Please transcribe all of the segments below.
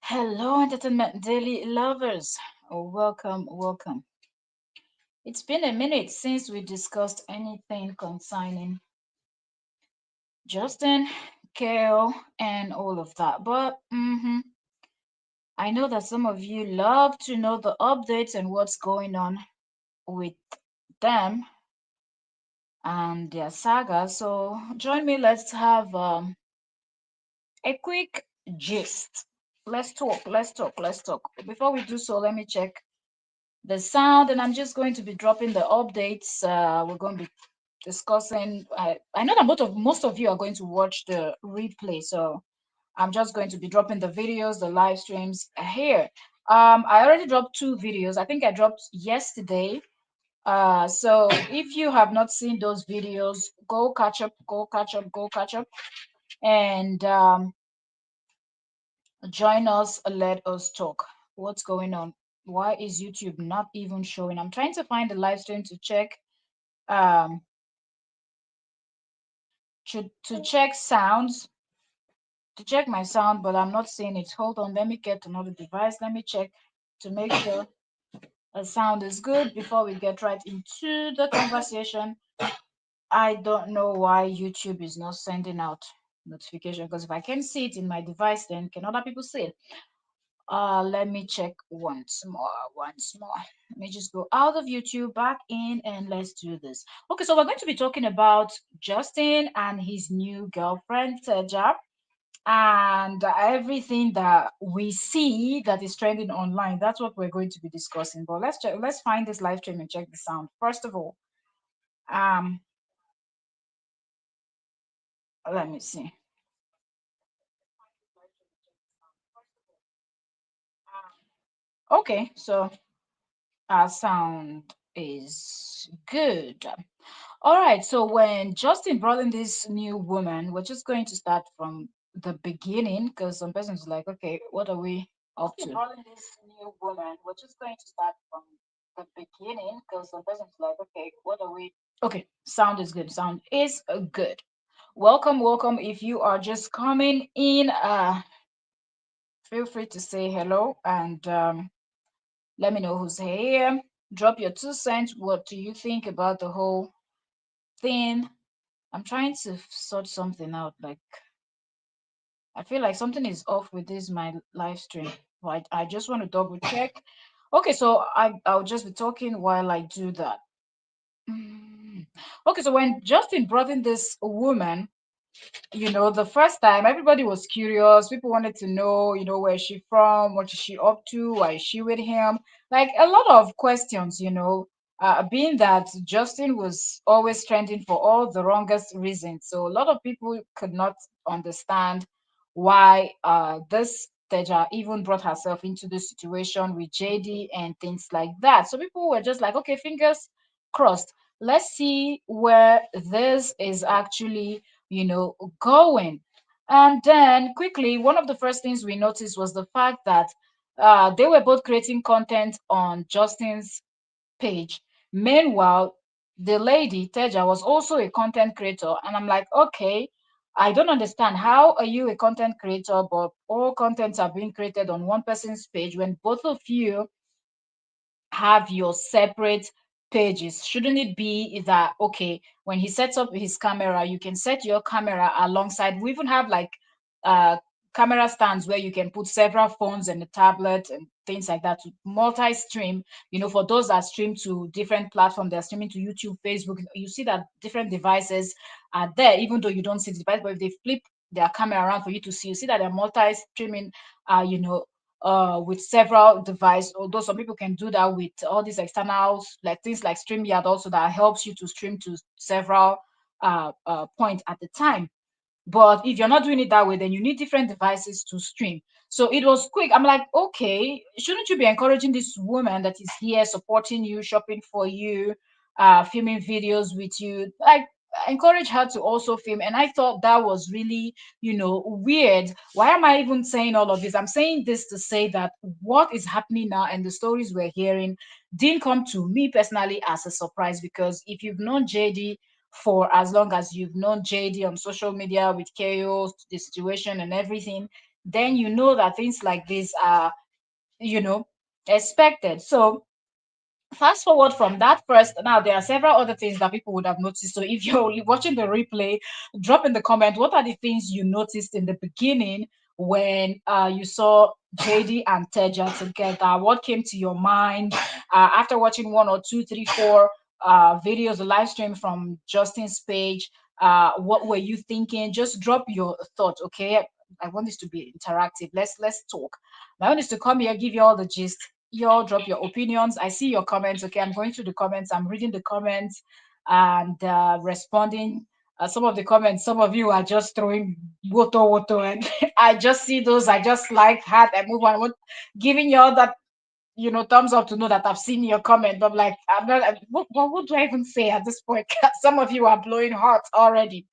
Hello, Entertainment Daily lovers. Welcome, welcome. It's been a minute since we discussed anything concerning Justin, Kale, and all of that. But I know that some of you love to know the updates and what's going on with them and their saga. So join me. Let's have a quick gist. Let's talk. Let's talk. Let's talk. Before we do so, let me check the sound, and I'm just going to be dropping the updates. We're going to be discussing. I know that most of you are going to watch the replay, so I'm just going to be dropping the videos, the live streams here. I already dropped two videos. I think I dropped yesterday. So if you have not seen those videos, go catch up, go catch up, go catch up, and join us. Let us talk. What's going on? Why is YouTube not even showing? I'm trying to find the live stream to check um to check sounds, to check my sound, but I'm not seeing it. Hold on, let me get another device. Let me check to make sure the sound is good before we get right into the conversation. I don't know why YouTube is not sending out notification, because if I can see it in my device, then can other people see it? Let me check once more, once more. Let me just go out of YouTube, back in, and let's do this. Okay, so we're going to be talking about Justin and his new girlfriend, Teja, and everything that we see that is trending online. That's what we're going to be discussing. But let's check, let's find this live stream and check the sound. First of all, um, let me see. Okay, so our sound is good. All right, so when Justin brought in this new woman, we're just going to start from the beginning because some persons like, okay, what are we up to? Brought in this new woman, we're just going to start from the beginning because some persons like, okay, what are we? Okay, sound is good. Sound is good. Welcome, welcome. If you are just coming in, feel free to say hello and let me know who's here. Drop your 2 cents. What do you think about the whole thing? I'm trying to sort something out. Like, I feel like something is off with this my live stream. Right? I just want to double check. Okay, so I'll just be talking while I do that. Mm. Okay, so when Justin brought in this woman, the first time everybody was curious. People wanted to know, where is she from? What is she up to? Why is she with him? Like a lot of questions, being that Justin was always trending for all the wrongest reasons. So a lot of people could not understand why this Teja even brought herself into this situation with JD and things like that. So people were just like, okay, fingers crossed. Let's see where this is actually going. And then quickly, one of the first things we noticed was the fact that they were both creating content on Justin's page. Meanwhile, the lady, Teja, was also a content creator. And I'm like, okay, I don't understand. How are you a content creator, but all contents are being created on one person's page when both of you have your separate pages? Shouldn't it be that, okay, when he sets up his camera, you can set your camera alongside? We even have like uh camera stands where you can put several phones and a tablet and things like that to multi-stream. For those that stream to different platforms, they're streaming to YouTube, Facebook. You see that different devices are there, even though you don't see the device. But if they flip their camera around for you to see, you see that they're multi-streaming, with several devices. Although some people can do that with all these externals, like things like StreamYard, also that helps you to stream to several points at the time. But if you're not doing it that way, then you need different devices to stream. So it was quick. I'm like, okay, shouldn't you be encouraging this woman that is here supporting you, shopping for you, filming videos with you? Like, encourage her to also film. And I thought that was really, weird. Why am I even saying all of this? I'm saying this to say that what is happening now and the stories we're hearing didn't come to me personally as a surprise, because if you've known JD for as long as you've known JD on social media with chaos, the situation and everything, then you know that things like this are, you know, expected. So fast forward from that first, now there are several other things that people would have noticed. So if you're watching the replay, drop in the comment what are the things you noticed in the beginning when you saw JD and Teja together. What came to your mind after watching one or two, three, four videos, a live stream from Justin's page? What were you thinking? Just drop your thoughts, okay? I want this to be interactive. Let's talk. I want this to come here, give you all the gist. You all drop your opinions. I see your comments. Okay, I'm going through the comments. I'm reading the comments and responding. Some of the comments, some of you are just throwing woto, and I just see those. I just like heart. I move on. Giving you all that, thumbs up to know that I've seen your comment. But I'm like, I'm not. What do I even say at this point? Some of you are blowing hearts already.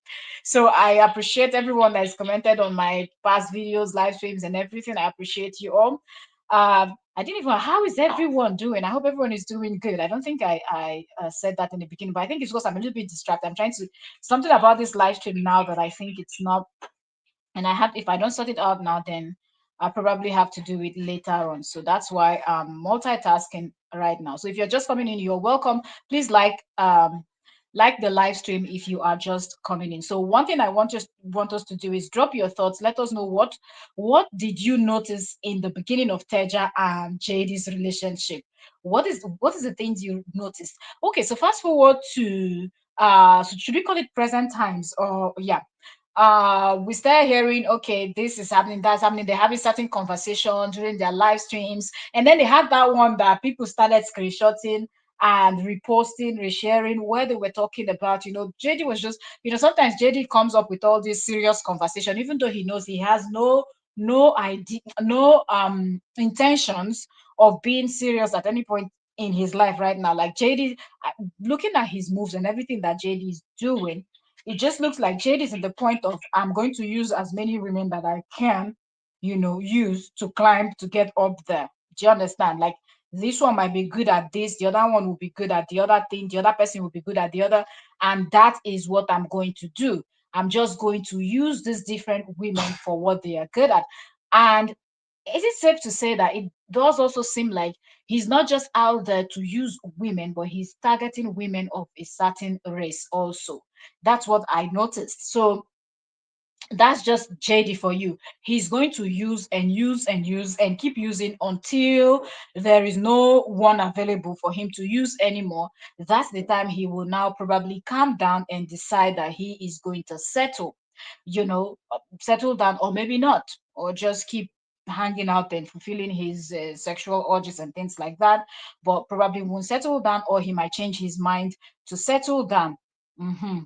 So I appreciate everyone that has commented on my past videos, live streams, and everything. I appreciate you all. I didn't even. How is everyone doing? I hope everyone is doing good. I don't think I said that in the beginning, but I think it's because I'm a little bit distracted. I'm trying to something about this live stream now that I think it's not, and I have, if I don't sort it out now, then I probably have to do it later on. So that's why I'm multitasking right now. So if you're just coming in, you're welcome. Please like the live stream if you are just coming in. So one thing I want us to do is drop your thoughts. Let us know what did you notice in the beginning of Teja and JD's relationship. What is the things you noticed? Okay, so fast forward to so should we call it present times, or yeah, we start hearing, okay, this is happening, that's happening. They're having certain conversation during their live streams, and then they had that one that people started screenshotting and reposting, resharing, where they were talking about, JD was just, sometimes JD comes up with all this serious conversation, even though he knows he has no idea, no intentions of being serious at any point in his life right now. Like JD, looking at his moves and everything that JD is doing, it just looks like Jade is in the point of, I'm going to use as many women that I can, use to climb to get up there. Do you understand? Like this one might be good at this, the other one will be good at the other thing, the other person will be good at the other, and that is what I'm going to do. I'm just going to use these different women for what they are good at. And is it safe to say that it does also seem like he's not just out there to use women, but he's targeting women of a certain race also? That's what I noticed. So that's just JD for you. He's going to use and use and use and keep using until there is no one available for him to use anymore. That's the time he will now probably calm down and decide that he is going to settle, settle down, or maybe not, or just keep hanging out and fulfilling his sexual urges and things like that. But probably won't settle down, or he might change his mind to settle down.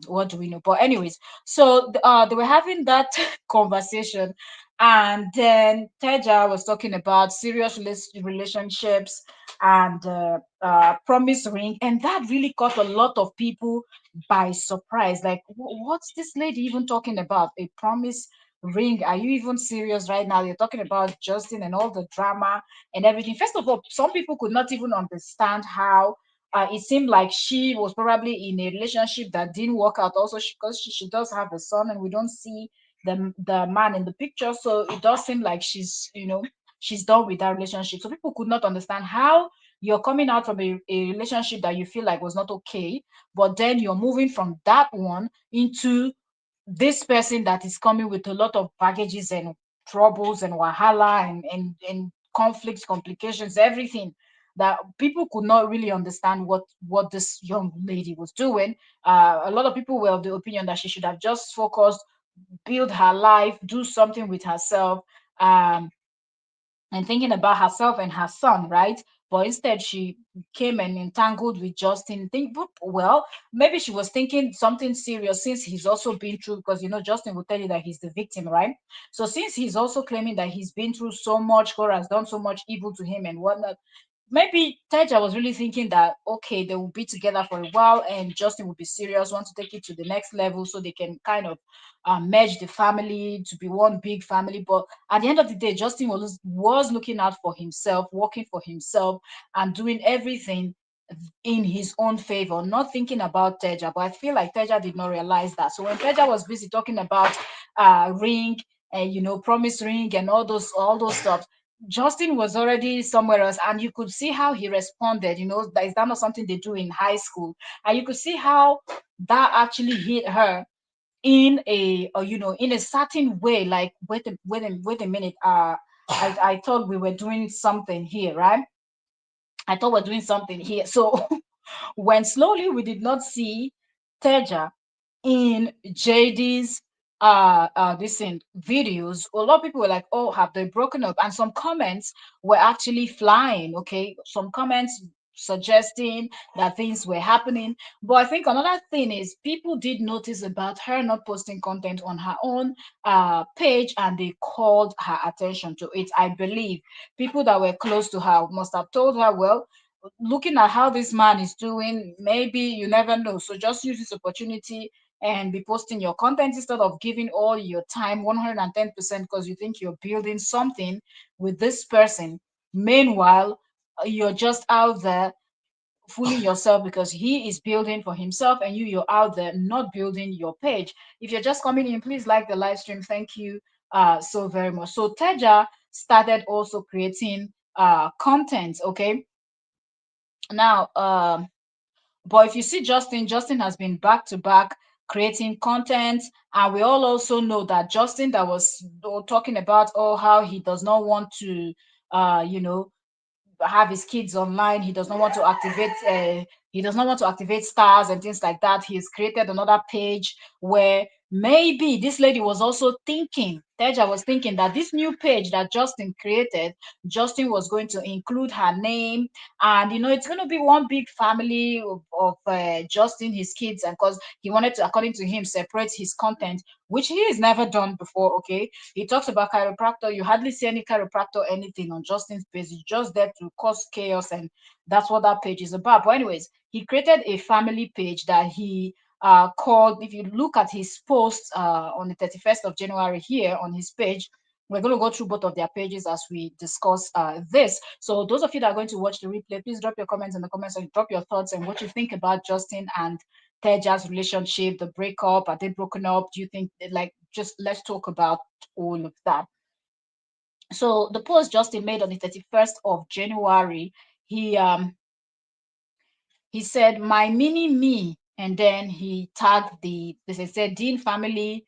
What do we know? But anyways, so they were having that conversation, and then Teja was talking about serious relationships and promise ring, and that really caught a lot of people by surprise. Like, what's this lady even talking about? A promise ring? Are you even serious right now? You're talking about Justin and all the drama and everything. First of all, some people could not even understand how it seemed like she was probably in a relationship that didn't work out. Also, because she does have a son, and we don't see the man in the picture, so it does seem like she's done with that relationship. So people could not understand how you're coming out from a relationship that you feel like was not okay, but then you're moving from that one into this person that is coming with a lot of baggages and troubles and wahala and conflicts, complications, everything that people could not really understand what this young lady was doing. A lot of people were of the opinion that she should have just focused, build her life, do something with herself, um, and thinking about herself and her son, right? But instead, she came and entangled with Justin. Well, maybe she was thinking something serious since he's also been through, because Justin will tell you that he's the victim, right? So since he's also claiming that he's been through so much, God has done so much evil to him and whatnot, maybe Teja was really thinking that, okay, they will be together for a while and Justin will be serious, want to take it to the next level so they can kind of merge the family to be one big family. But at the end of the day, Justin was looking out for himself, working for himself, and doing everything in his own favor, not thinking about Teja. But I feel like Teja did not realize that. So when Teja was busy talking about ring and promise ring and all those stuff. Justin was already somewhere else, and you could see how he responded. That is that not something they do in high school? And you could see how that actually hit her in a certain way. Like, wait a minute. I thought we were doing something here, right? I thought we're doing something here. So when slowly we did not see Teja in JD's this in videos, a lot of people were like, "Oh, have they broken up?" And some comments were actually flying. Okay, some comments suggesting that things were happening. But I think another thing is people did notice about her not posting content on her own page, and they called her attention to it. I believe people that were close to her must have told her, "Well, looking at how this man is doing, maybe you never know. So just use this opportunity and be posting your content instead of giving all your time 110% because you think you're building something with this person. Meanwhile, you're just out there fooling yourself because he is building for himself and you're out there not building your page. If you're just coming in, please like the live stream. Thank you so very much." So Teja started also creating content. Okay, now but if you see Justin has been back to back creating content, and we all also know that Justin that was talking about, oh, how he does not want to uh you know have his kids online. He does not want to activate stars and things like that. He's created another page where maybe this lady was also thinking, Teja was thinking that this new page that Justin created, Justin was going to include her name, and it's going to be one big family of Justin, his kids, and because he wanted to, according to him, separate his content, which he has never done before. Okay, he talks about chiropractor. You hardly see any chiropractor anything on Justin's page. It's just there to cause chaos, and that's what that page is about. But anyways, he created a family page that he called. If you look at his post on the 31st of January here on his page, we're going to go through both of their pages as we discuss this. So those of you that are going to watch the replay, please drop your comments in the comments and drop your thoughts and what you think about Justin and Teja's relationship, the breakup. Are they broken up? Do you think, like, just let's talk about all of that. So the post Justin made on the 31st of January, he said, "My mini me," and then he tagged this I said Dean Family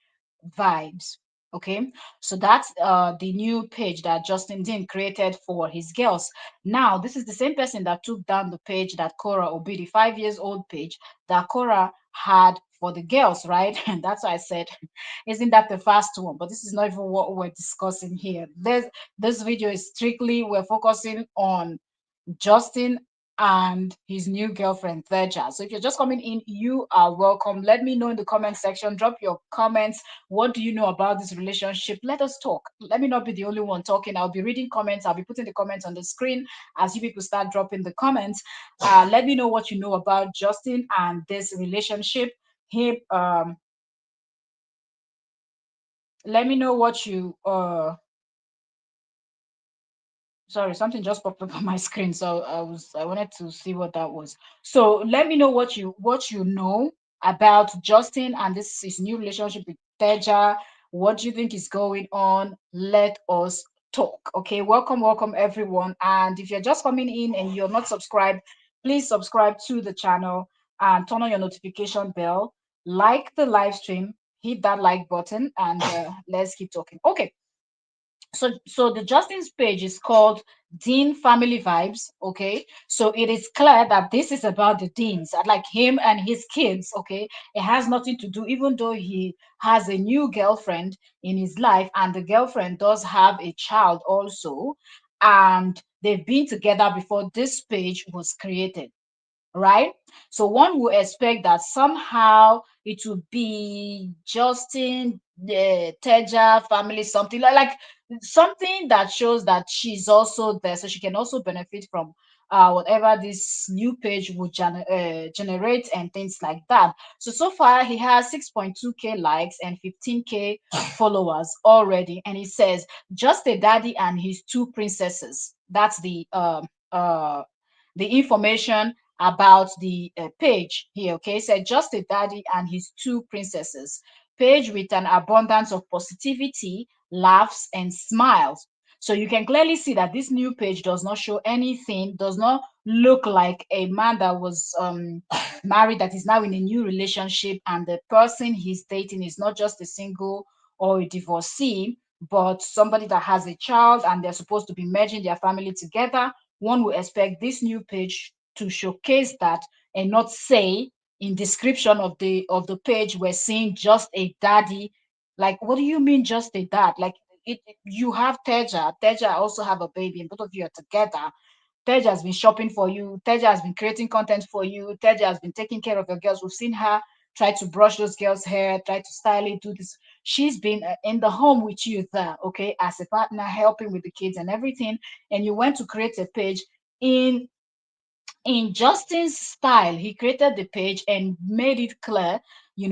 Vibes. Okay, so that's the new page that Justin Dean created for his girls. Now, this is the same person that took down the page that Cora Obi, the 5 years old page that Cora had for the girls, right? And that's why I said, isn't that the first one? But this is not even what we're discussing here. This video is strictly, we're focusing on Justin and his new girlfriend Theja. So if you're just coming in, you are welcome. Let me know in the comment section. Drop your comments. What do you know about this relationship? Let us talk. Let me not be the only one talking. I'll be reading comments. I'll be putting the comments on the screen as you people start dropping the comments. Let me know what you know about Justin and this relationship. Him. Let me know what you sorry, something just popped up on my screen, so I wanted to see what that was. So let me know what you know about Justin and this his new relationship with Teja. What do you think is going on? Let us talk. Okay, welcome everyone. And if you're just coming in and you're not subscribed, please subscribe to the channel and turn on your notification bell. Like the live stream, hit that like button, and let's keep talking. Okay, so the Justin's page is called Dean Family Vibes. Okay, so it is clear that this is about the Deans, like him and his kids. Okay, it has nothing to do, even though he has a new girlfriend in his life, and the girlfriend does have a child also, and they've been together before this page was created, right? So one would expect that somehow it would be Justin, the Teja family, something like something that shows that she's also there, so she can also benefit from whatever this new page would generate and things like that. So far he has 6.2K likes and 15K followers already, and he says just a daddy and his two princesses. That's the information about the page here. Okay, so just a daddy and his two princesses. Page with an abundance of positivity, laughs, and smiles. So you can clearly see that this new page does not show anything, does not look like a man that was married that is now in a new relationship, and the person he's dating is not just a single or a divorcee, but somebody that has a child and they're supposed to be merging their family together. One would expect this new page to showcase that and not say in description of the page we're seeing just a daddy. Like, what do you mean just a dad? Like, you have Teja also have a baby, and both of you are together. Tej has been shopping for you. Tej has been creating content for you. Tej has been taking care of your girls. We've seen her try to brush those girls' hair, try to style it, do this. She's been in the home with you there, okay, as a partner, helping with the kids and everything. And you went to create a page in Justin's style. He created the page and made it clear,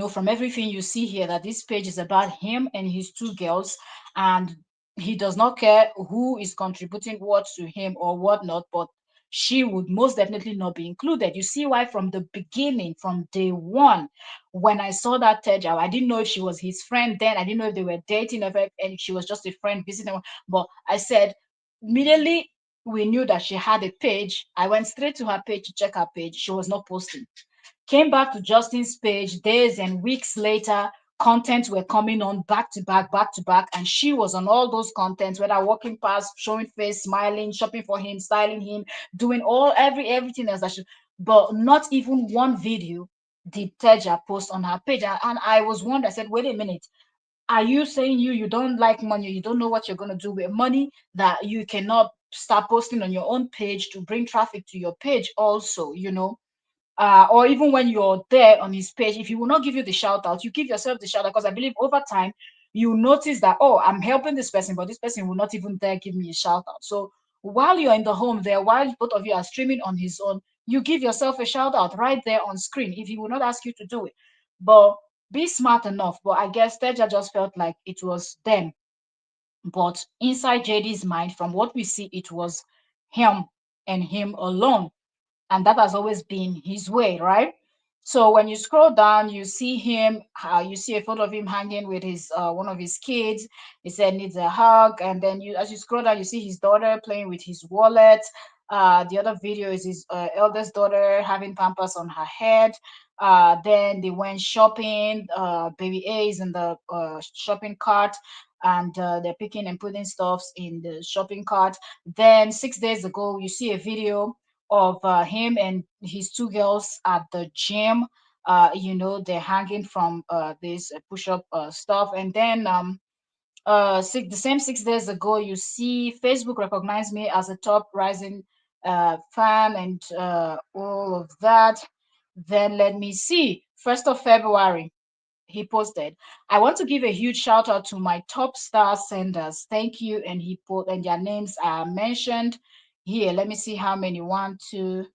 from everything you see here, that this page is about him and his two girls, and he does not care who is contributing what to him or whatnot, but she would most definitely not be included. You see why from the beginning, from day one, when I saw that Teja, I didn't know if she was his friend then. I didn't know if they were dating, and she was just a friend visiting. But I said, immediately we knew that she had a page. I went straight to her page to check her page. She was not posting. Came back to Justin's page days and weeks later. Contents were coming on back to back, and she was on all those contents, whether walking past, showing face, smiling, shopping for him, styling him, doing everything else that she, but not even one video did Teja post on her page. And I was wondering, I said, wait a minute, are you saying you don't like money, you don't know what you're going to do with money, that you cannot start posting on your own page to bring traffic to your page also, or even when you're there on his page, if he will not give you the shout out, you give yourself the shout out, because I believe over time you notice that, oh, I'm helping this person, but this person will not even dare give me a shout out. So while you're in the home there, while both of you are streaming on his own, you give yourself a shout out right there on screen if he will not ask you to do it. But be smart enough. But I guess Teja just felt like it was them. But inside JD's mind, from what we see, it was him and him alone, and that has always been his way, right? So when you scroll down, you see him. You see a photo of him hanging with his one of his kids. He said needs a hug, and then as you scroll down, you see his daughter playing with his wallet. The other video is his eldest daughter having pampers on her head. Then they went shopping. Baby A is in the shopping cart, and they're picking and putting stuffs in the shopping cart. Then 6 days ago, you see a video of him and his two girls at the gym. They're hanging from this push-up stuff. And then the same 6 days ago, you see Facebook recognized me as a top rising fan and all of that. Then let me see. 1st of February, he posted, I want to give a huge shout out to my top star senders. Thank you. And he put, and their names are mentioned here. Let me see how many. One, two,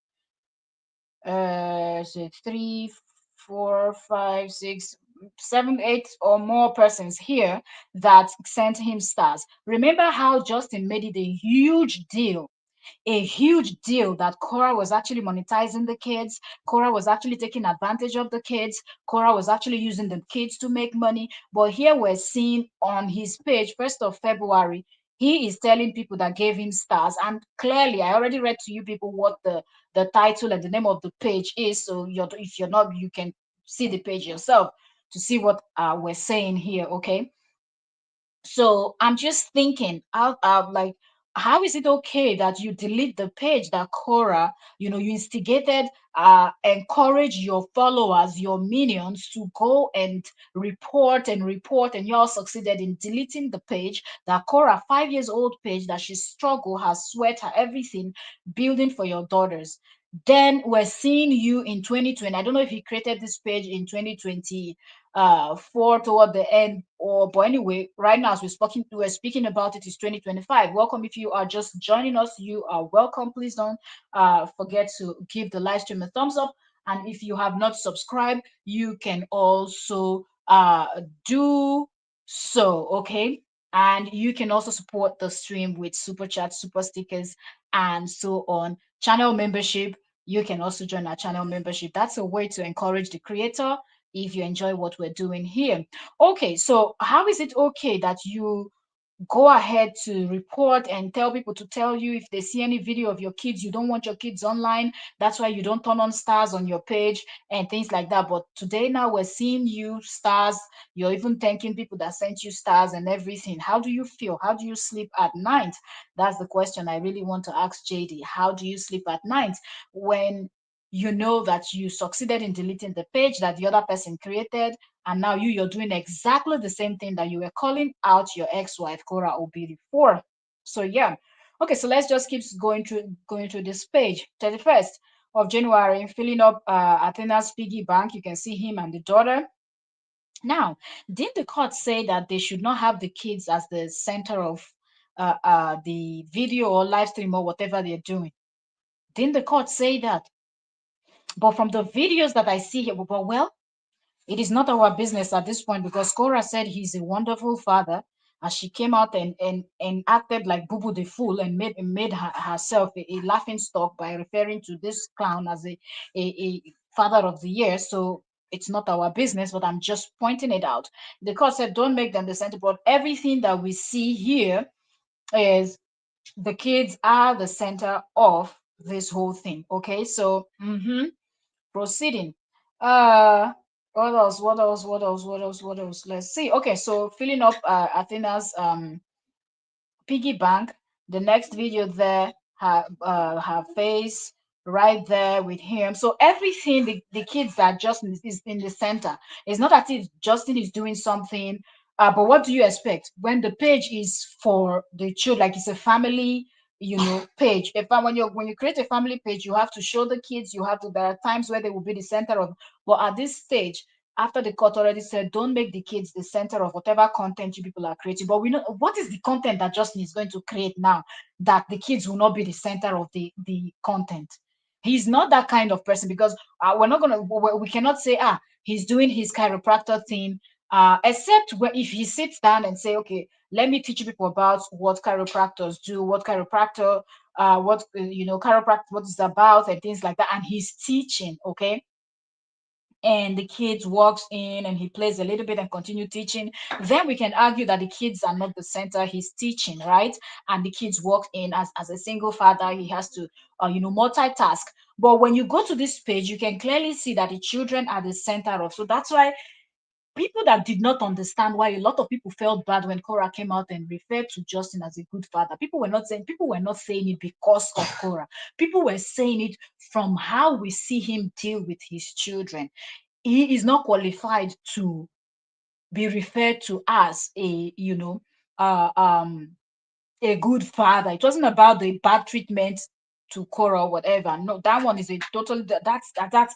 so 3, 4, 5, 6, 7, 8 or more persons here that sent him stars. Remember how Justin made it a huge deal that Cora was actually monetizing the kids. Cora was actually taking advantage of the kids. Cora was actually using the kids to make money. But here we're seeing on his page, 1st of February, he is telling people that gave him stars. And clearly, I already read to you people what the title and the name of the page is. So if you're not, you can see the page yourself to see what we're saying here, okay? So I'm just thinking out loud, like, how is it okay that you delete the page that Cora, you instigated, encourage your followers, your minions to go and report, and you all succeeded in deleting the page that Cora, 5 years old page that she struggled, has sweat, her everything, building for your daughters. Then we're seeing you in 2020. I don't know if he created this page in 2020 for toward the end, or but anyway, right now as we're speaking about it is 2025. Welcome. If you are just joining us, you are welcome. Please don't forget to give the live stream a thumbs up, and if you have not subscribed, you can also do so, okay? And you can also support the stream with super chats, super stickers, and so on. Channel membership, you can also join our channel membership. That's a way to encourage the creator if you enjoy what we're doing here. Okay, so how is it okay that you go ahead to report and tell people to tell you if they see any video of your kids. You don't want your kids online. That's why you don't turn on stars on your page and things like that. But today now we're seeing you stars. You're even thanking people that sent you stars and everything. How do you feel? How do you sleep at night? That's the question I really want to ask JD. How do you sleep at night when you know that you succeeded in deleting the page that the other person created, and now you're doing exactly the same thing that you were calling out your ex-wife Cora Obiri for? So yeah. Okay, so let's just keep going through this page. 31st of January, filling up Athena's piggy bank. You can see him and the daughter. Now, didn't the court say that they should not have the kids as the center of the video or live stream or whatever they're doing? Didn't the court say that? But from the videos that I see here, well, it is not our business at this point, because Cora said he's a wonderful father, as she came out and acted like Boo Boo the Fool and made herself a laughing stock by referring to this clown as a father of the year. So it's not our business, but I'm just pointing it out. The court said don't make them the center, but everything that we see here is the kids are the center of this whole thing. Okay, so proceeding. Uh, what else? What else? What else? What else? What else? Let's see. Okay, so filling up Athena's piggy bank. The next video there, her face right there with him. So everything, the kids that Justin is in the center. It's not as if Justin is doing something. But what do you expect when the page is for the children? Like it's a family, page. If when you create a family page, you have to show the kids. You have to. There are times where they will be the center of. But at this stage, after the court already said don't make the kids the center of whatever content you people are creating, but we know what is the content that Justin is going to create now, that the kids will not be the center of the content. He's not that kind of person, because we're not gonna we cannot say he's doing his chiropractor thing, except if he sits down and say, okay, let me teach you people about what chiropractors do, what chiropractor what chiropractor, what is about, and things like that, and he's teaching. Okay, and the kids walks in and he plays a little bit and continue teaching, then we can argue that the kids are not the center. He's teaching, right? And the kids walk in as a single father. He has to multitask. But when you go to this page, you can clearly see that the children are the center of. So that's why people that did not understand why a lot of people felt bad when Cora came out and referred to Justin as a good father. People were not saying it because of Cora. People were saying it from how we see him deal with his children. He is not qualified to be referred to as uh, um a good father. It wasn't about the bad treatment to Cora or whatever. No, that one is a total that's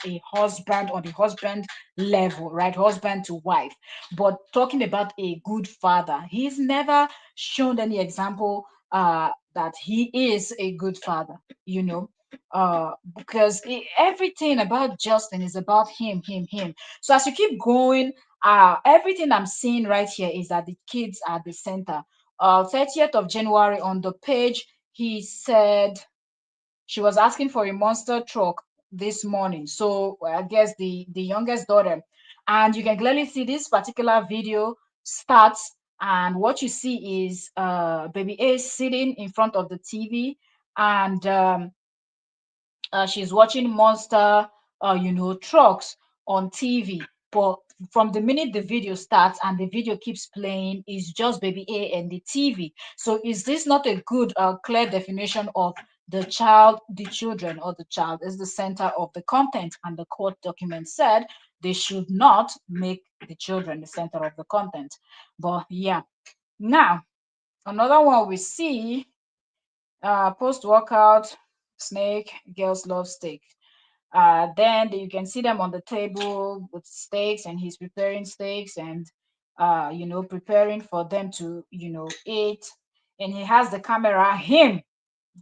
a husband on the husband level, right? Husband to wife. But talking about a good father, he's never shown any example that he is a good father, you know. Because everything about Justin is about him. So as you keep going, everything I'm seeing right here is that the kids are the center. 30th of January on the page, he said she was asking for a monster truck this morning. So I guess the youngest daughter, and you can clearly see this particular video starts, and what you see is baby A sitting in front of the TV, and she's watching monster trucks on TV. But from the minute the video starts and the video keeps playing, is just baby A and the TV. So is this not a good clear definition of the children, or the child is the center of the content? And the court document said they should not make the children the center of the content. But yeah, now another one we see, post workout snake, girls love steak. Then you can see them on the table with steaks, and he's preparing steaks and preparing for them to eat. And he has the camera,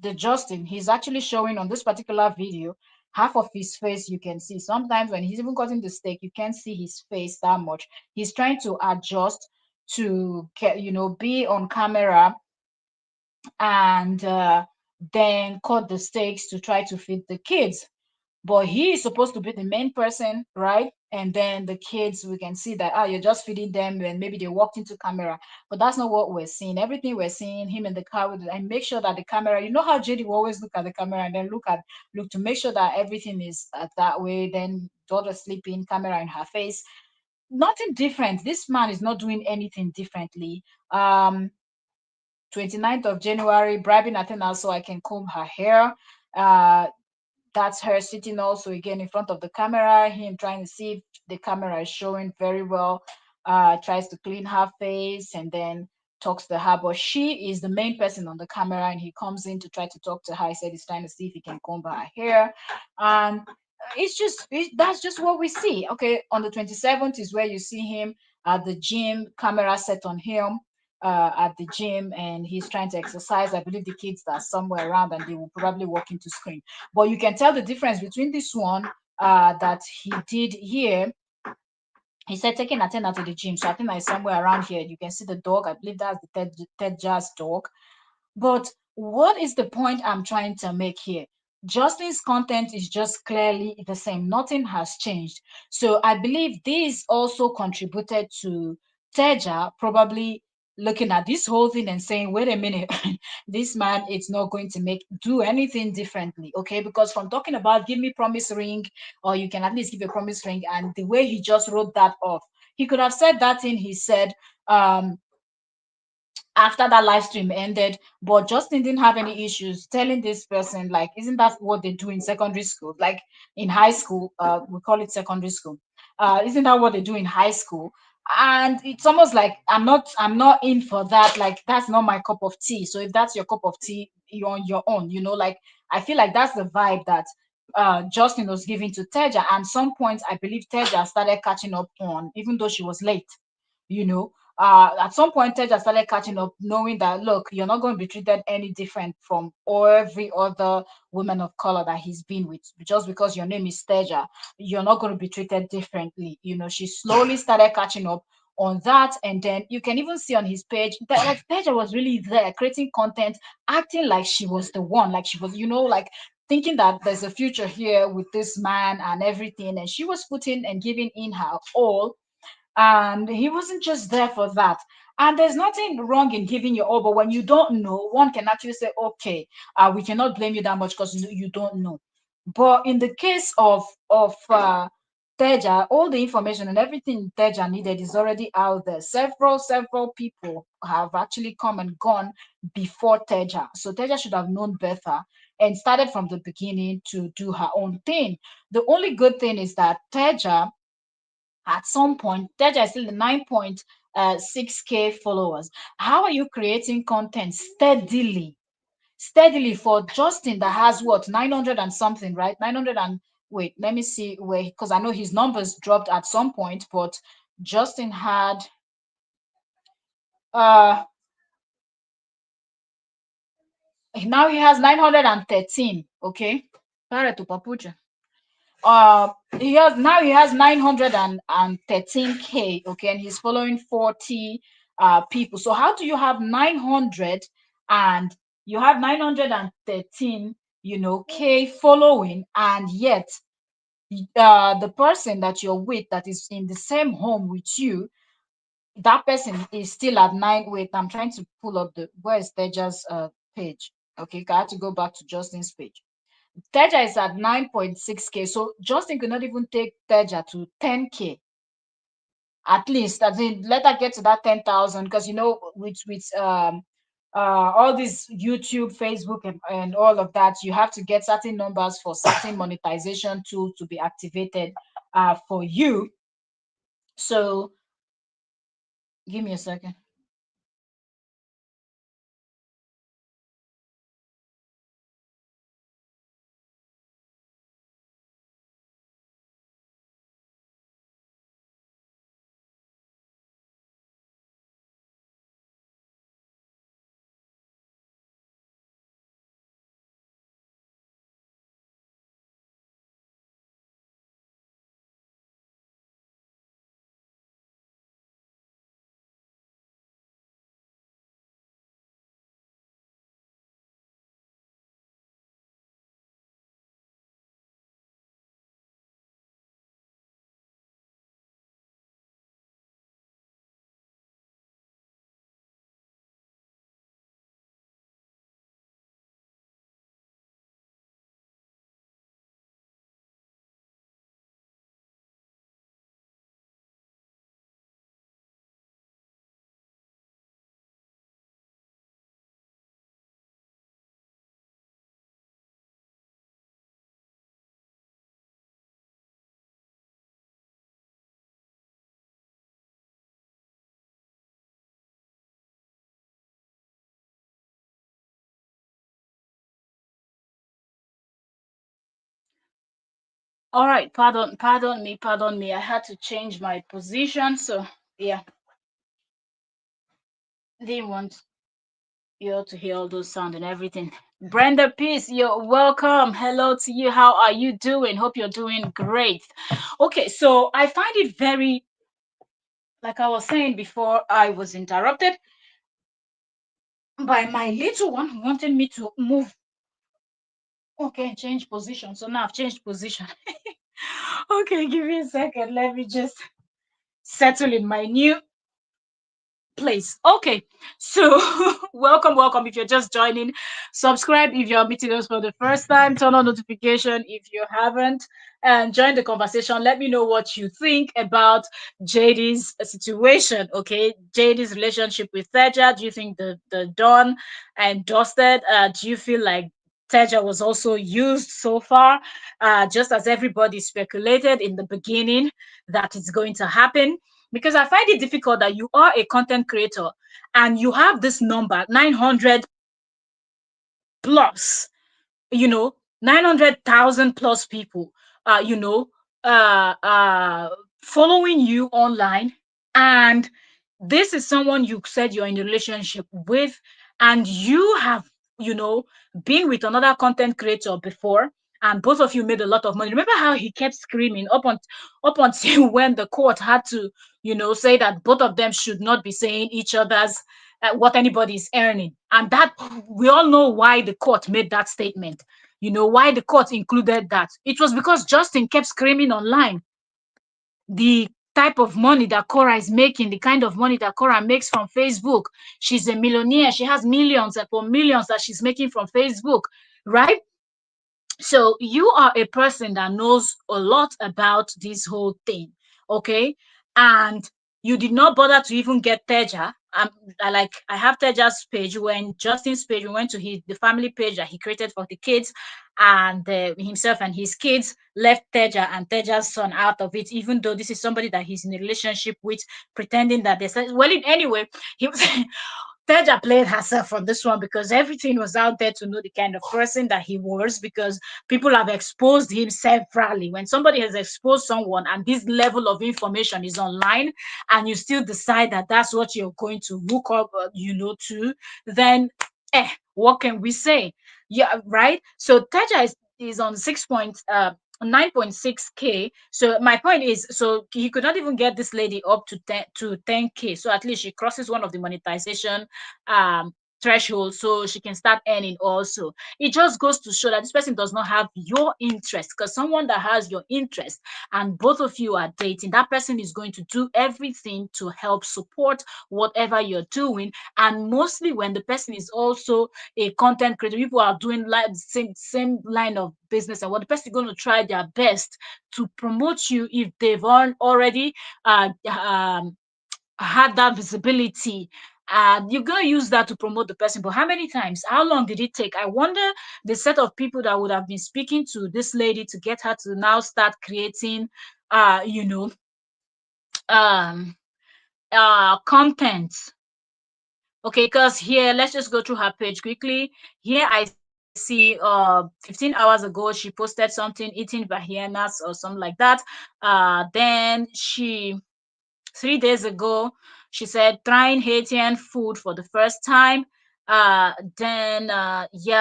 the Justin, he's actually showing on this particular video half of his face. You can see sometimes when he's even cutting the steak, you can't see his face that much. He's trying to adjust to be on camera, and then cut the steaks to try to feed the kids. But he is supposed to be the main person, right? and then the kids, we can see that, you're just feeding them, and maybe they walked into camera. But that's not what we're seeing. Everything we're seeing, him in the car with, and make sure that the camera, you know how JD will always look at the camera and then look to make sure that everything is that way. Then daughter sleeping, camera in her face, nothing different. This man is not doing anything differently. 29th of January, bribing Athena so I can comb her hair. Uh, that's her sitting also again in front of the camera, him trying to see if the camera is showing very well, tries to clean her face and then talks to her, but she is the main person on the camera, and he comes in to try to talk to her. He said he's trying to see if he can comb her hair, and that's just what we see. Okay, on the 27th is where you see him at the gym, camera set on him at the gym, and he's trying to exercise. I believe the kids are somewhere around and they will probably walk into screen. But you can tell the difference between this one that he did here. He said taking Athena to the gym. So Athena is somewhere around here. You can see the dog. I believe that's the Ted Jazz dog. But what is the point I'm trying to make here? Justin's content is just clearly the same. Nothing has changed. So I believe this also contributed to Teja probably looking at this whole thing and saying, wait a minute, this man is not going to do anything differently. Okay. Because from talking about give me promise ring, or you can at least give a promise ring, and the way he just wrote that off, he could have said that thing he said after that live stream ended, but Justin didn't have any issues telling this person, like, isn't that what they do in secondary school? Like in high school, we call it secondary school. Isn't that what they do in high school? And it's almost like I'm not in for that. Like that's not my cup of tea. So if that's your cup of tea, you're on your own. Like I feel like that's the vibe that Justin was giving to Teja. And some points I believe Teja started catching up on, even though she was late you know at some point Ted just started catching up, knowing that look, you're not going to be treated any different from every other woman of color that he's been with. Just because your name is Teja, you're not going to be treated differently. She slowly started catching up on that, and then you can even see on his page that like Teja was really there creating content, acting like she was the one, like she was, like thinking that there's a future here with this man and everything, and she was putting and giving in her all, and he wasn't just there for that. And there's nothing wrong in giving your all, but when you don't know, one can actually say, okay, we cannot blame you that much because you don't know. But in the case of Teja, all the information and everything Teja needed is already out there. Several people have actually come and gone before Teja, so Teja should have known better and started from the beginning to do her own thing. The only good thing is that Teja, at some point, Teja is still the 9.6K followers. How are you creating content steadily for Justin that has what, 900 and something, right? 900 and wait, let me see where, because I know his numbers dropped at some point, but Justin had uh now he has 913. Okay. Pare tu papucha. He has 913K, okay, and he's following 40 people. So how do you have 900 and you have 913 K following, and yet the person that you're with that is in the same home with you, that person is still at nine. Wait, I'm trying to pull up the where's Teja's page. Okay, I have to go back to Justin's page. Teja is at 9.6K. So Justin could not even take Teja to 10K. At least, as in, let her get to that 10,000, because with all this YouTube, Facebook, and all of that, you have to get certain numbers for certain monetization tools to be activated for you. So give me a second. All right, pardon me. I had to change my position, so yeah, didn't want you all to hear all those sound and everything. Brenda Peace, you're welcome. Hello to you. How are you doing? Hope you're doing great. Okay, so I find it very, like I was saying before, I was interrupted by my little one wanting me to move. Okay, change position. So now I've changed position. Okay, give me a second. Let me just settle in my new place. Okay, so welcome. If you're just joining, subscribe if you're meeting us for the first time, turn on notification if you haven't, and join the conversation. Let me know what you think about JD's situation. Okay, JD's relationship with Teja. Do you think the done and dusted? Do you feel like Teja was also used so far, just as everybody speculated in the beginning that it's going to happen? Because I find it difficult that you are a content creator and you have this number 900 plus, you know, 900,000 plus people, uh, you know, uh, uh, following you online. And this is someone you said you're in a relationship with, and you have, you know, been with another content creator before, and both of you made a lot of money. Remember how he kept screaming up until when the court had to, you know, say that both of them should not be saying each other's what anybody is earning. And that we all know why the court made that statement. You know why the court included that? It was because Justin kept screaming online the type of money that Cora is making, the kind of money that Cora makes from Facebook. She's a millionaire. She has millions upon millions that she's making from Facebook, right? So you are a person that knows a lot about this whole thing, okay? And you did not bother to even get Teja. I have Teja's page. When Justin's page, we went to the family page that he created for the kids, and himself and his kids left Teja and Teja's son out of it, even though this is somebody that he's in a relationship with, pretending that they said, well, anyway, he was Teja played herself on this one because everything was out there to know the kind of person that he was, because people have exposed him severally. When somebody has exposed someone and this level of information is online, and you still decide that that's what you're going to look up, to, then what can we say? Yeah, right. So Teja is on 9.6k. So my point is, so he could not even get this lady up to 10k. So at least she crosses one of the monetization um threshold, so she can start earning also. It just goes to show that this person does not have your interest, because someone that has your interest and both of you are dating, that person is going to do everything to help support whatever you're doing. And mostly when the person is also a content creator, people are doing like same line of business, and what the person is going to try their best to promote you if they've already had that visibility. You're gonna use that to promote the person. But how many times? How long did it take? I wonder the set of people that would have been speaking to this lady to get her to now start creating, uh, you know, um, content. Okay, because here, let's just go through her page quickly. Here I see 15 hours ago she posted something eating Bahianas or something like that. Then 3 days ago, she said trying Haitian food for the first time. Yeah,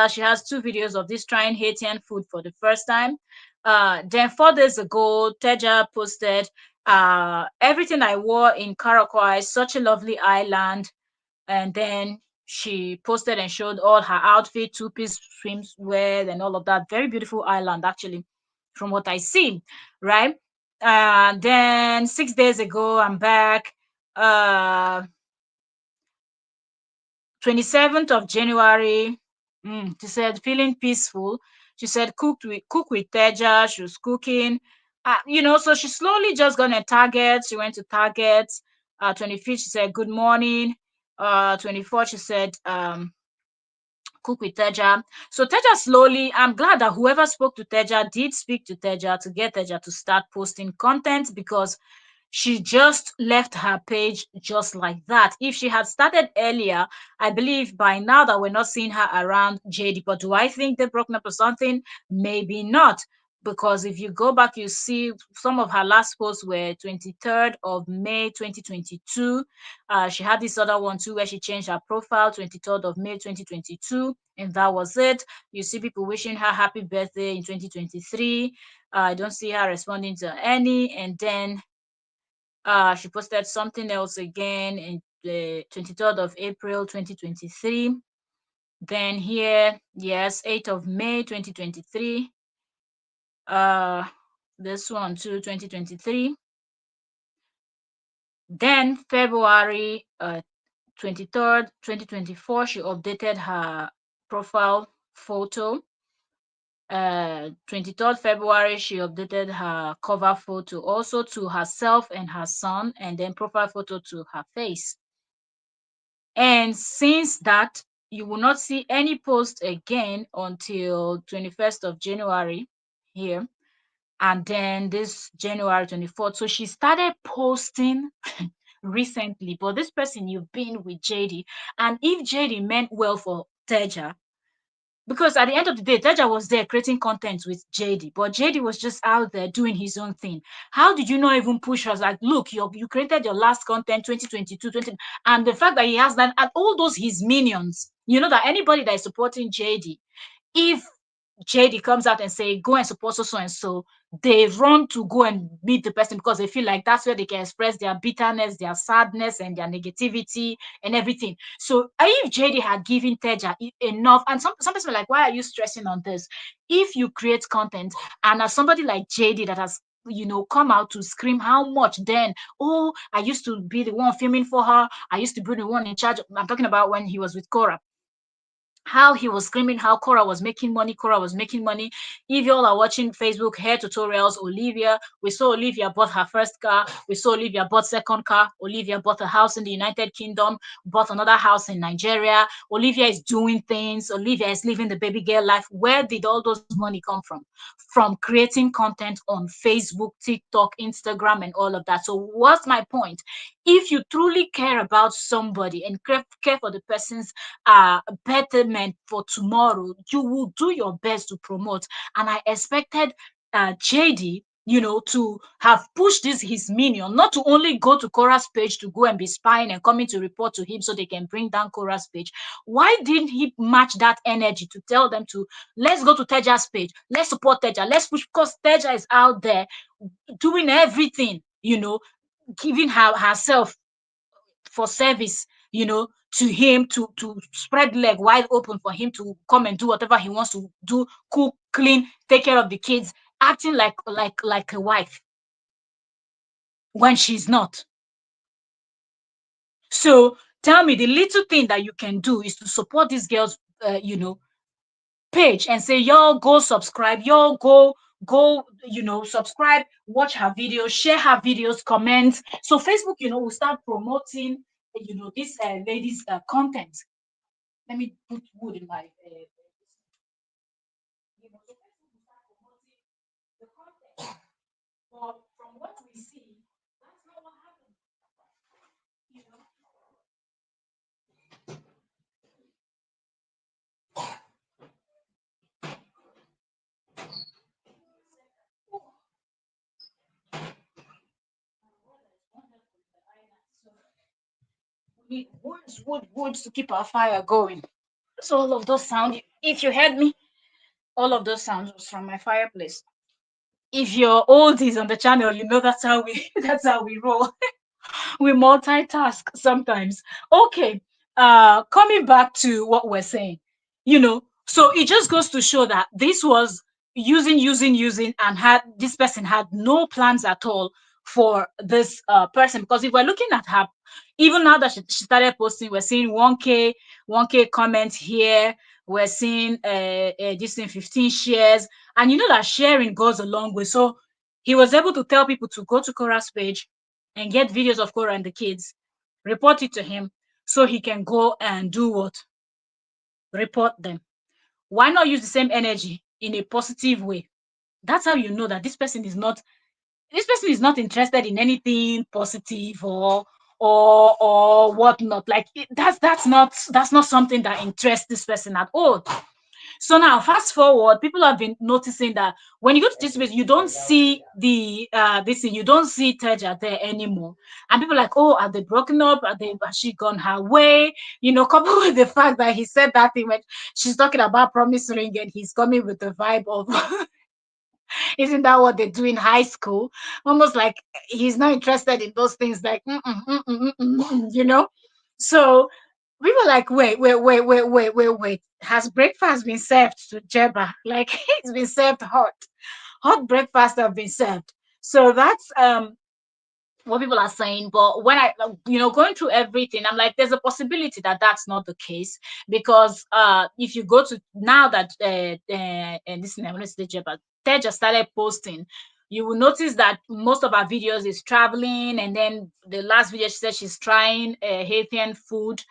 she has 2 videos of this trying Haitian food for the first time. Then 4 days ago, Teja posted everything I wore in Karakwai, such a lovely island. And then she posted and showed all her outfit, two-piece swimwear and all of that. Very beautiful island, actually, from what I see, right? Then 6 days ago, I'm back. Uh, 27th of January, she said feeling peaceful. She said cook with Teja. She was cooking. So she slowly just gone to Target. She went to Target. 25th, she said good morning. 24th, she said cook with Teja. So Teja slowly, I'm glad that whoever spoke to Teja did speak to Teja to get Teja to start posting content, because she just left her page just like that. If she had started earlier, I believe by now that we're not seeing her around JD. But do I think they broke up or something? Maybe not. because if you go back, you see some of her last posts were 23rd of May 2022. She had this other one too where she changed her profile 23rd of May 2022, and that was it. You see people wishing her happy birthday in 2023. I don't see her responding to any. And then she posted something else again in the 23rd of April 2023. Then here, yes, 8th of May 2023. This one too, 2023. Then February 23rd, 2024, she updated her profile photo. 23rd February, she updated her cover photo also to herself and her son, and then profile photo to her face. And since that, you will not see any post again until 21st of January here. And then this January 24th. So she started posting recently, but this person you've been with JD. And if JD meant well for Teja, because at the end of the day, Teja was there creating content with JD, but JD was just out there doing his own thing. How did you not even push us? Like, look, you created your last content 2022, 20, and the fact that he has that, and all those his minions, you know that anybody that is supporting JD, if JD comes out and say, go and support so and so, they run to go and meet the person because they feel like that's where they can express their bitterness, their sadness, and their negativity and everything. So if JD had given Teja enough, and some people are like, why are you stressing on this? If you create content, and as somebody like JD that has come out to scream how much, then, oh, I used to be the one filming for her, I used to be the one in charge. I'm talking about when he was with Cora, how he was screaming how Cora was making money. Cora was making money. If you all are watching Facebook hair tutorials, Olivia, we saw Olivia bought her first car. We saw Olivia bought second car. Olivia bought a house in the United Kingdom, bought another house in Nigeria. Olivia is doing things. Olivia is living the baby girl life. Where did all those money come from? From creating content on Facebook, TikTok, Instagram, and all of that. So what's my point? If you truly care about somebody and care for the person's betterment for tomorrow, you will do your best to promote. And I expected JD, to have pushed his minion, not to only go to Cora's page to go and be spying and coming to report to him so they can bring down Cora's page. Why didn't he match that energy to tell them to, let's go to Teja's page, let's support Teja, let's push, because Teja is out there doing everything, giving herself for service, to him, to spread leg wide open for him to come and do whatever he wants to do, cook, clean, take care of the kids, acting like a wife when she's not. So tell me, the little thing that you can do is to support this girl's page and say, y'all go subscribe, y'all go subscribe, watch her videos, share her videos, comment. So Facebook will start promoting this lady's content. Let me put wood in my so Facebook will start promoting the content. But from what we see, that's not what happened. You know, so we need woods to keep our fire going. So all of those sounds, if you heard me, all of those sounds was from my fireplace. If you're oldies on the channel, that's how we that's how we roll. We multitask sometimes. Okay, coming back to what we're saying, so it just goes to show that this was using, and this person had no plans at all for this person. Because if we're looking at her, even now that she started posting, we're seeing 1k comments here, we're seeing this thing 15 shares, and that sharing goes a long way. So he was able to tell people to go to Cora's page and get videos of Cora and the kids, report it to him so he can go and do what? Report them. Why not use the same energy in a positive way? That's how you know that this person is not interested in anything positive or whatnot. Like that's not something that interests this person at all. So now, fast forward, people have been noticing that when you go to this place, you don't see the this thing, you don't see Teja there anymore. And people are like, oh, are they broken up? Has she gone her way? You know, coupled with the fact that he said that thing when she's talking about promise ring, and he's coming with the vibe of isn't that what they do in high school? Almost like he's not interested in those things, like you know. So we were like, wait. Has breakfast been served to Jeba? Like it's been served hot. Hot breakfast have been served. So that's what people are saying. But when I, going through everything, I'm like, there's a possibility that that's not the case, because if you go to now that and this I want to say Jeba, Tej started posting, you will notice that most of our videos is traveling, and then the last video she said she's trying Haitian food.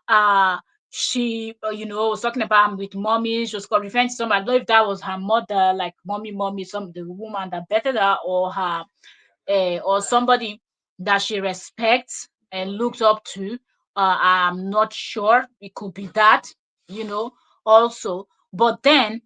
uh she was talking about with mommy. She was referring to some, I don't know if that was her mother, like mommy, some the woman that bettered her, or her or somebody that she respects and looks up to. I'm not sure. It could be that, you know, also. But then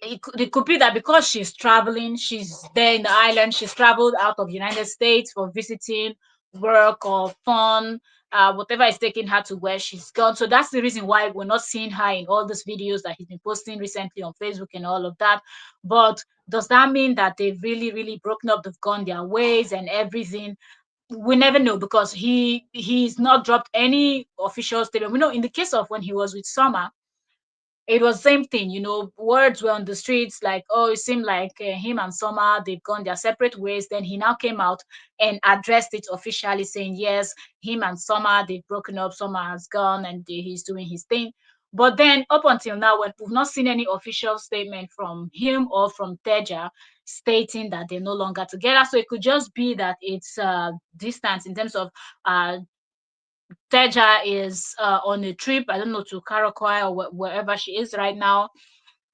it could be that because she's traveling, she's there in the island, she's traveled out of the United States for visiting, work, or fun, whatever is taking her to where she's gone. So that's the reason why we're not seeing her in all these videos that he's been posting recently on Facebook and all of that. But does that mean that they've really, really broken up, they've gone their ways and everything? We never know, because he's not dropped any official statement. We know in the case of when he was with Summer, it was same thing, words were on the streets like, oh, it seemed like him and Summer, they've gone their separate ways. Then he now came out and addressed it officially, saying yes, him and Summer, they've broken up, Summer has gone, and he's doing his thing. But then up until now, we've not seen any official statement from him or from Teja stating that they're no longer together. So it could just be that it's distance in terms of Teja is on a trip, I don't know, to Karakwai or wherever she is right now,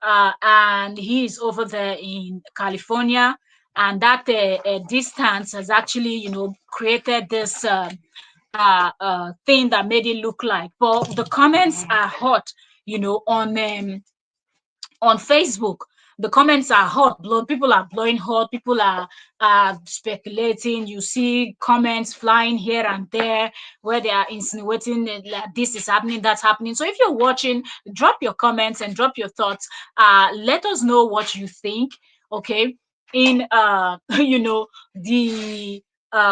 and he's over there in California, and that distance has actually, created this thing that made it look like. But the comments are hot, on Facebook. The comments are hot. People are blowing hot. People are speculating. You see comments flying here and there where they are insinuating that, like, this is happening, that's happening. So if you're watching, drop your comments and drop your thoughts. Let us know what you think. Okay, in the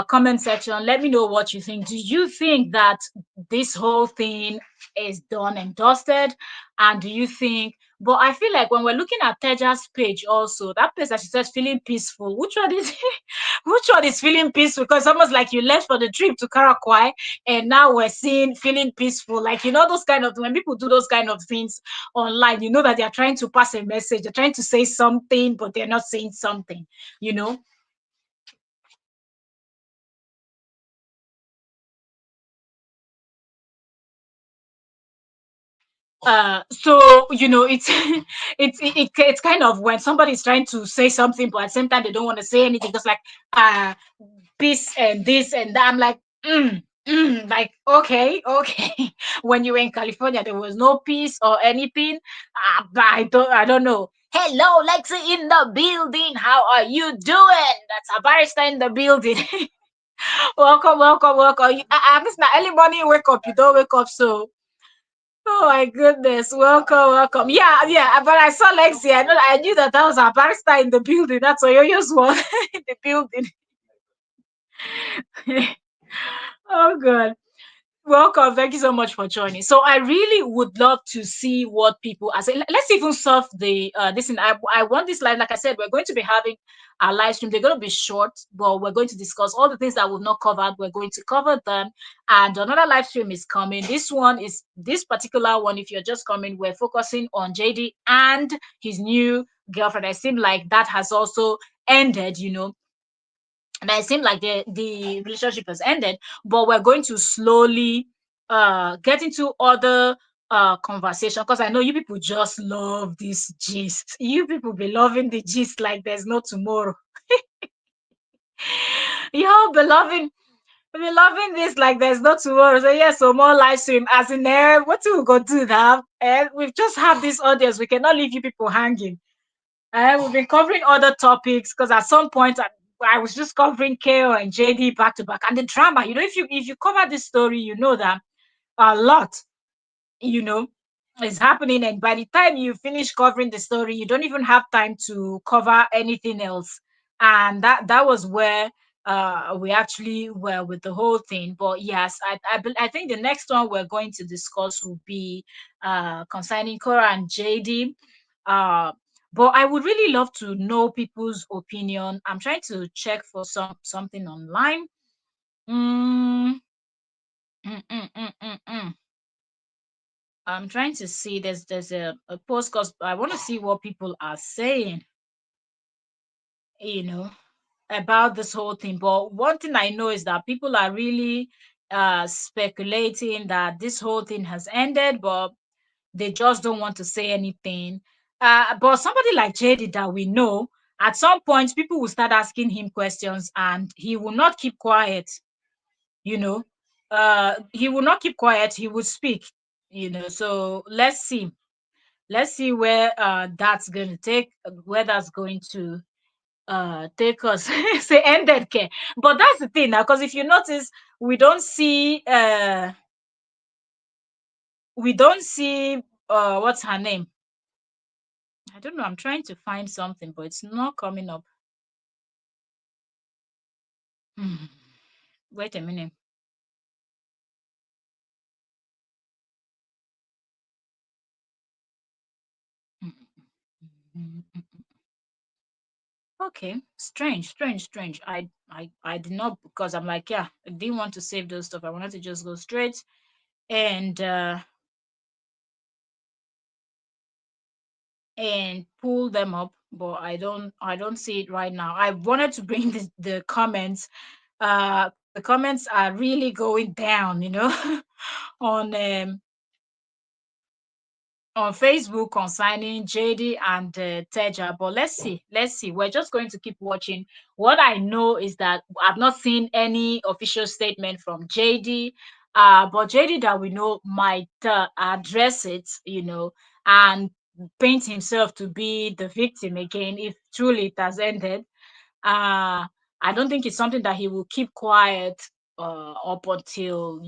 comment section. Let me know what you think. Do you think that this whole thing is done and dusted? And do you think, but I feel like when we're looking at Teja's page also, that place that she says feeling peaceful, which one is which one is feeling peaceful? Because it's almost like you left for the trip to Karakwai and now we're seeing feeling peaceful. Like, those kind of, when people do those kind of things online, you know that they're trying to pass a message, they're trying to say something, but they're not saying something, you know. So it's it's kind of when somebody's trying to say something, but at the same time they don't want to say anything, just like uh peace and this and that. I'm like, like, okay. When you were in California, there was no peace or anything. But I don't know. Hello, Lexi in the building. How are you doing? That's a barrister in the building. Welcome. This na early morning wake up. You don't wake up, so. Oh my goodness. Welcome. Yeah. But I saw Lexi. I knew that was a barrister in the building. That's Oyoyo's one in the building. Oh god. Welcome. Thank you so much for joining. So I really would love to see what people are saying. Let's even solve the this. And I want this live. Like I said, we're going to be having a live stream. They're going to be short, but we're going to discuss all the things that we've not covered. We're going to cover them. And another live stream is coming. This particular one. If you're just coming, we're focusing on JD and his new girlfriend. I seem like that has also ended. And it seemed like the relationship has ended, but we're going to slowly get into other conversation, because I know you people just love this gist. You people be loving the gist like there's no tomorrow. You all be loving We're loving this like there's no tomorrow. So yes, so more live stream. As in there, what we go do now? And we've just have this audience. We cannot leave you people hanging. We've been covering other topics because at some point I was just covering KO and JD back to back, and the drama. If you cover this story, you know that a lot, you know, is happening, and by the time you finish covering the story, you don't even have time to cover anything else. And that was where we actually were with the whole thing. But yes, I think the next one we're going to discuss will be concerning Cora and JD. uh but I would really love to know people's opinion. I'm trying to check for something online. mm, mm, mm, mm, mm, mm. I'm trying to see, there's a post because I want to see what people are saying, you know, about this whole thing. But one thing I know is that people are really speculating that this whole thing has ended, but they just don't want to say anything. But somebody like JD that we know, at some point people will start asking him questions and he will not keep quiet, you know. He will not keep quiet, he will speak, so let's see where that's going to take, where that's going to take us. Say ended care. But that's the thing now, because if you notice, we don't see what's her name. I don't know, I'm trying to find something, but it's not coming up. Hmm. Wait a minute. Okay, strange. I did not, because I'm like, yeah, I didn't want to save those stuff. I wanted to just go straight and pull them up, but I don't see it right now. I wanted to bring the comments. The comments are really going down, on Facebook concerning JD and Teja. But let's see. We're just going to keep watching. What I know is that I've not seen any official statement from JD. But JD that we know might address it, and paint himself to be the victim again if truly it has ended. I don't think it's something that he will keep quiet up until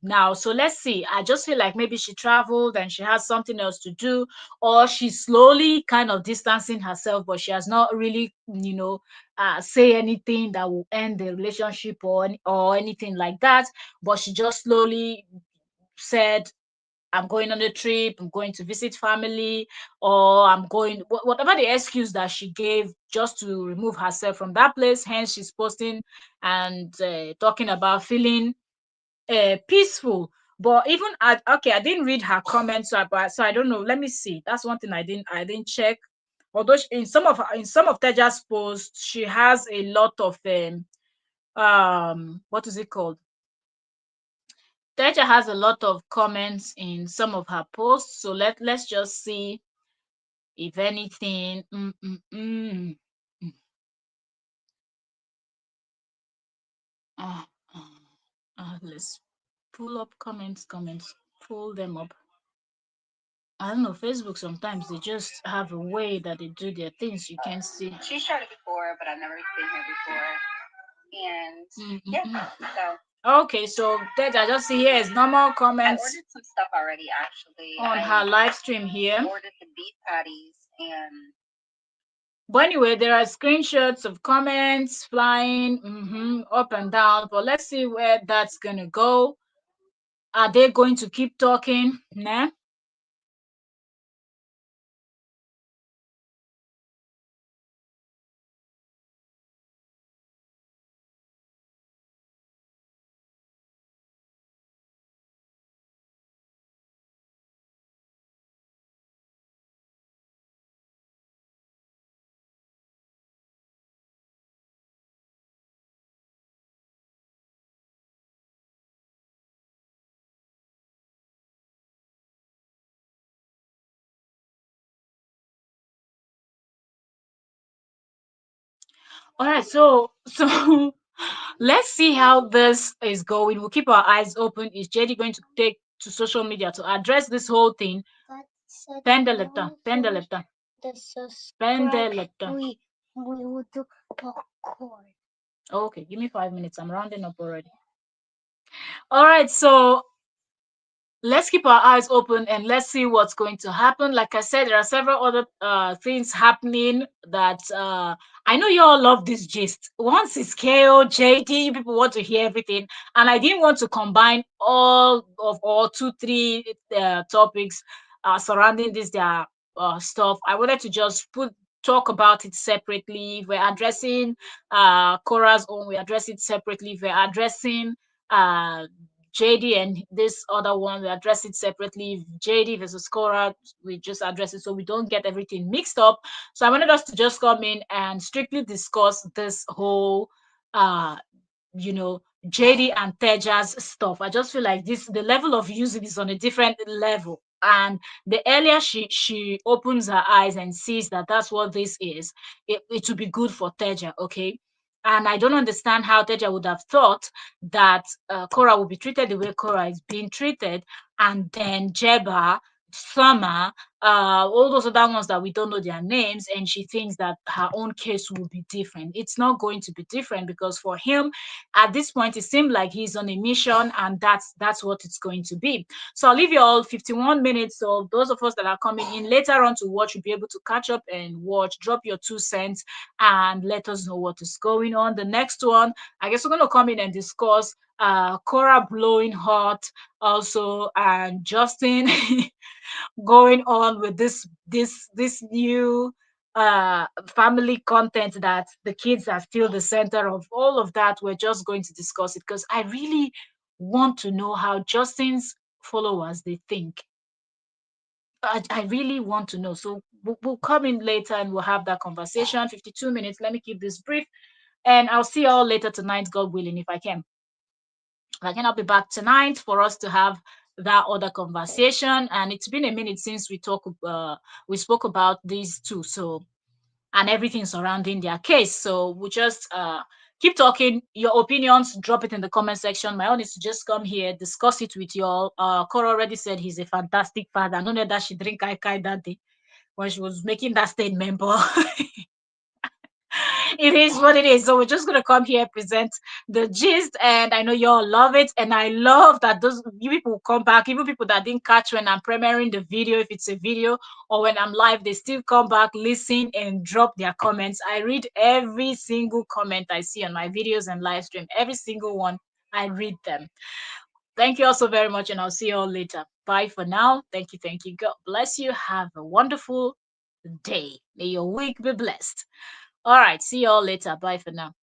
now. So let's see. I just feel like maybe she traveled and she has something else to do, or she's slowly kind of distancing herself, but she has not really, say anything that will end the relationship or anything like that. But she just slowly said, I'm going on a trip, I'm going to visit family, or I'm going, whatever the excuse that she gave just to remove herself from that place. Hence, she's posting and talking about feeling peaceful. But even okay, I didn't read her comments, so I don't know. Let me see. That's one thing I didn't check. Although in some of Teja's posts, she has a lot of what is it called? Teja has a lot of comments in some of her posts, so let's just see if anything. Mm. Uh, let's pull up comments, pull them up. I don't know, Facebook sometimes they just have a way that they do their things you can't see. She's tried it before, but I've never been here before. And yeah, so okay, so Teja, just see here is normal comments. I ordered some stuff already, actually, on her live stream here. I ordered the beef patties and. But anyway, there are screenshots of comments flying up and down. But let's see where that's gonna go. Are they going to keep talking? Nah. All right. So Let's see how this is going. We'll keep our eyes open. Is JD going to take to social media to address this whole thing? Pen the laptop. Pen the laptop. Pen the laptop. We will do popcorn. Okay, give me 5 minutes. I'm rounding up already. All right, so let's keep our eyes open and let's see what's going to happen. Like I said, there are several other things happening that I know you all love this gist. Once it's KO, JD, you people want to hear everything. And I didn't want to combine all of all two, three topics surrounding this their stuff. I wanted to just talk about it separately. If we're addressing Cora's own, we address it separately. If we're addressing JD and this other one, we address it separately. JD versus Cora, we just address it so we don't get everything mixed up. So I wanted us to just come in and strictly discuss this whole uh JD and Teja's stuff. I just feel like the level of using is on a different level. And the earlier she opens her eyes and sees that that's what this is, it will be good for Teja, okay? And I don't understand how Teja would have thought that Cora will be treated the way Cora is being treated, and then Jeba, Summer, all those other ones that we don't know their names, and she thinks that her own case will be different. It's not going to be different because for him, at this point, it seemed like he's on a mission, and that's what it's going to be. So I'll leave you all 51 minutes. So those of us that are coming in later on to watch, you'll be able to catch up and watch, drop your 2 cents, and let us know what is going on. The next one, I guess we're going to come in and discuss Cora blowing hot also, and Justin going on with this new family content that the kids are still the center of. All of that, we're just going to discuss it because I really want to know how Justin's followers they think. I really want to know. So we'll come in later and we'll have that conversation. 52 minutes. Let me keep this brief. And I'll see you all later tonight, God willing, if I can. If I can, I'll be back tonight for us to have that other conversation. And it's been a minute since we spoke about these two. So, and everything surrounding their case. So we'll just keep talking. Your opinions, drop it in the comment section. My own is to just come here, discuss it with you all. Cora already said he's a fantastic father. I don't know that she drink kai kai that day when she was making that statement, but it is what it is. So we're just gonna come here, present the gist, and I know you all love it. And I love that those you people will come back, even people that didn't catch when I'm premiering the video, if it's a video or when I'm live, they still come back, listen, and drop their comments. I read every single comment I see on my videos and live stream, every single one. I read them. Thank you all so very much, and I'll see you all later. Bye for now. Thank you, thank you. God bless you. Have a wonderful day. May your week be blessed. All right, see you all later. Bye for now.